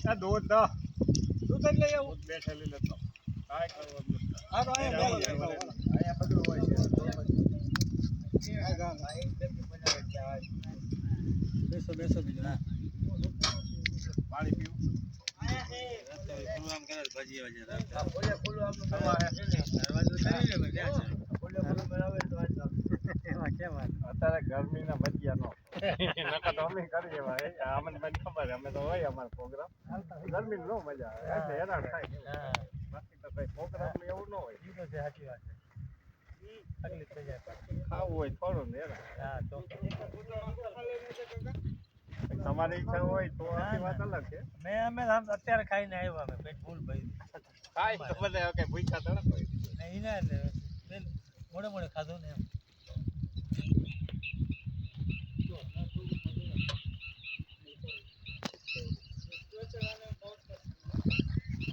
આ દૂધ દો દૂધ જ લઈ આવું બેઠેલી લેતો કાંઈ કરવું નથી આ તો અહીંયા બધું હોય છે બેસો બેસો બીજું પાણી પીવું અત્યારે ગરમીના ભજીયા નો નકર તો અમે કરીએ ભાઈ અમને મને ખબર અમે તો હોય અમારો પ્રોગ્રામ ગરમી નો મજા આવે હેરાન થાય બાકી તો કઈ પ્રોગ્રામ એવું ન હોય સાચી વાત તકલીફ થઈ જાય ખાવું હોય થોડું ને હા તો તમારી ઈચ્છા હોય તો આખી વાત અલગ છે અમે અત્યારે ખાઈને આવ્યા અમે પેટ ફૂલ ભરી ખાઈ તો બધા કઈ ભૂખ્યા તો નહીં ને મોડે મોડે ખાધું ને એમ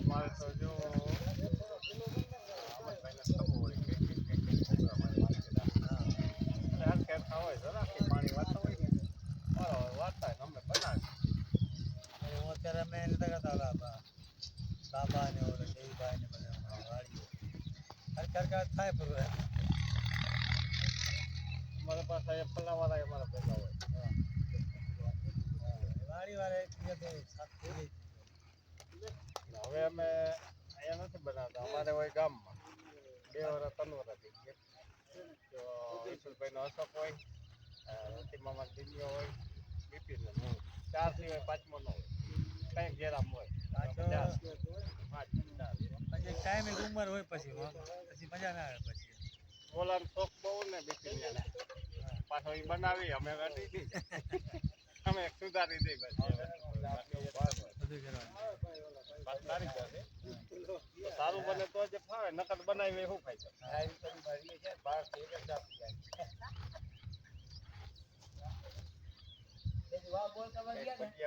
અમારે તો જો પાણી વાતા હોય ને વાતા અમે બનાવીએ અત્યારે અમે બાબા ને દેવીભાઈ ને બધા વાળીએ થાય પૂરું અમારા પાસે ફલાવાળા અમારા ભેગા હોય વાળી વાળા હવે અમે અહીંયા નથી બનાવતા અમારે હોય ગામમાં 2 વર્ષ 3 વર્ષ થઈ ગયા વિપુલભાઈ નો અશોક હોય મામા દિલ્હીઓ હોય બિપિન હું 4 સિવાય 5મો ન હોય કઈ ગેરામ હોય પછી ટાઈમ એક ઉંમર હોય પછી મજા ના આવે પછી બોલાનો શોખ બહુ ને બિપિન પાછો એ બનાવી અમે કાઢી દઈ અમે સુધારી દઈ સારું બને તો જ ફાવે નકર બનાવી શું ફાયદો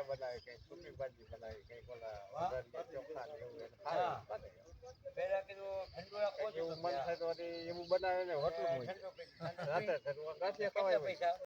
બનાવે કઈ સુકી ભાજી બનાવી કઈ ચોખા એવું મન થાય તો એવું બનાવે ને હોટલું રાતે